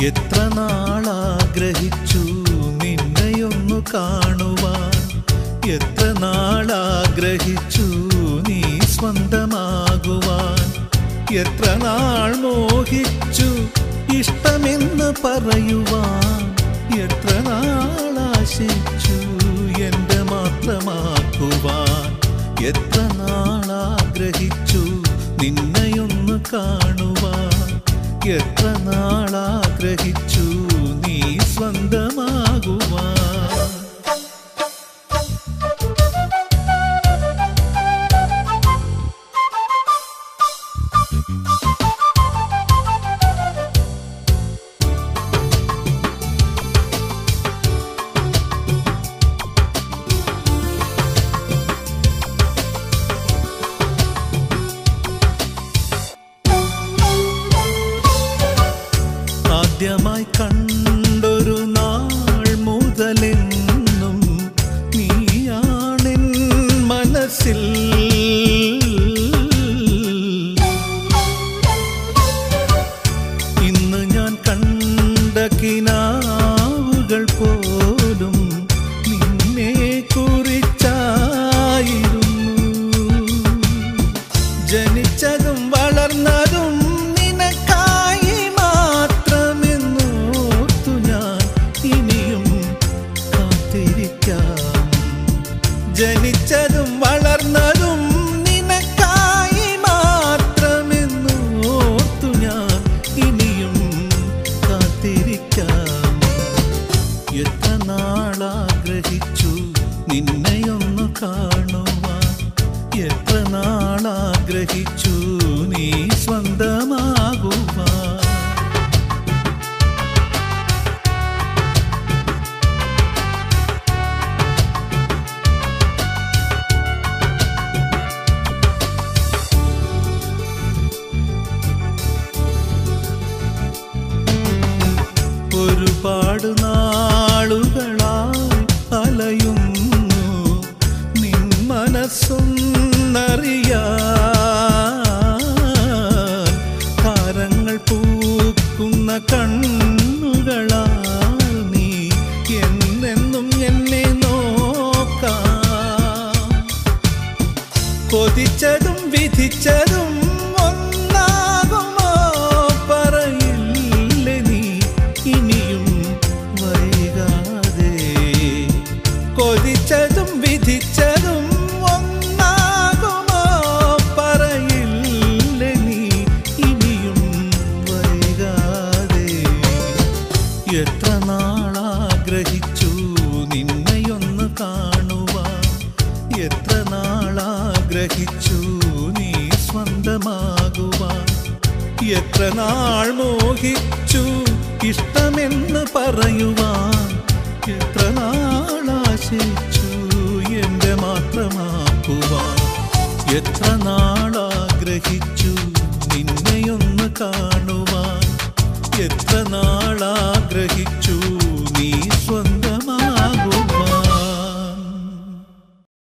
എത്ര നാളാഗ്രഹിച്ചു നിന്നെയൊന്നു കാണുവാൻ, എത്ര നാളാഗ്രഹിച്ചു നീ സ്വന്തമാകുവാൻ, എത്ര നാൾ മോഹിച്ചു ഇഷ്ടമെന്ന് പറയുവാൻ, എത്ര നാളാശിച്ചു എൻ്റെ മാത്രമാക്കുവാൻ, എത്ര നാളാഗ്രഹിച്ചു നിന്നെയൊന്നു കാണുവാൻ, എത്ര നാളാഗ്രഹിച്ചു നീ സ്വന്തമാകുവാൻ. ആദ്യമായി കണ്ടൊരു നാൾ മുതലെന്നും നീയാണെൻ മനസ്സിൽ, ഇന്ന് ഞാൻ കണ്ട കിനാവുകൾ പോലും നിന്നെ കുറിച്ചായിരുന്നു. ജനിച്ചതും വളർന്നതും നിനക്കായി മാത്രമെന്നോർത്തു ഞാൻ ഇനിയും കാത്തിരിക്കാം. ജനിച്ചതും വളർന്നതും നിനക്കായി മാത്രമെന്നോർത്തു ഞാൻ ഇനിയും കാത്തിരിക്കാം. എത്ര നാളാഗ്രഹിച്ചു നിന്നെയൊന്നു കാണുവാൻ, എത്ര നാളാഗ്രഹിച്ചു നീ സ്വന്തമാകുവാൻ. ഒരുപാട് നാളുകളായി അലയുന്നു നിൻ മനസ്സൊന്നറിയാൻ, താരങ്ങൾ പൂക്കുന്ന കണ്ണുകളാൽ നീ എന്നെന്നും എന്നെ നോക്കാം. കൊതിച്ചതും വിധിച്ചതും ഒന്നാകുമോ പറയില്ലേ നീ ഇനിയും വൈകാതെ. കൊതിച്ചതും വിധിച്ചതും ഒന്നാകുമോ പറയില്ലേ നീ ഇനിയും വൈകാതെ. എത്ര നാളാഗ്രഹിച്ചു നിന്നെയൊന്ന് കാണുവാൻ, എത്ര നാളാഗ്രഹിച്ചു നീ സ്വന്തമാകുവാൻ, എത്ര നാൾ മോഹിച്ചു ഇഷ്ടമെന്ന് പറയുവാൻ, എത്ര നാളാശിച്ചു എൻ്റെ മാത്രമാക്കുവാൻ, എത്ര നാളാഗ്രഹിച്ചു നിന്നെയൊന്ന് കാണുവാൻ, എത്ര നാളാ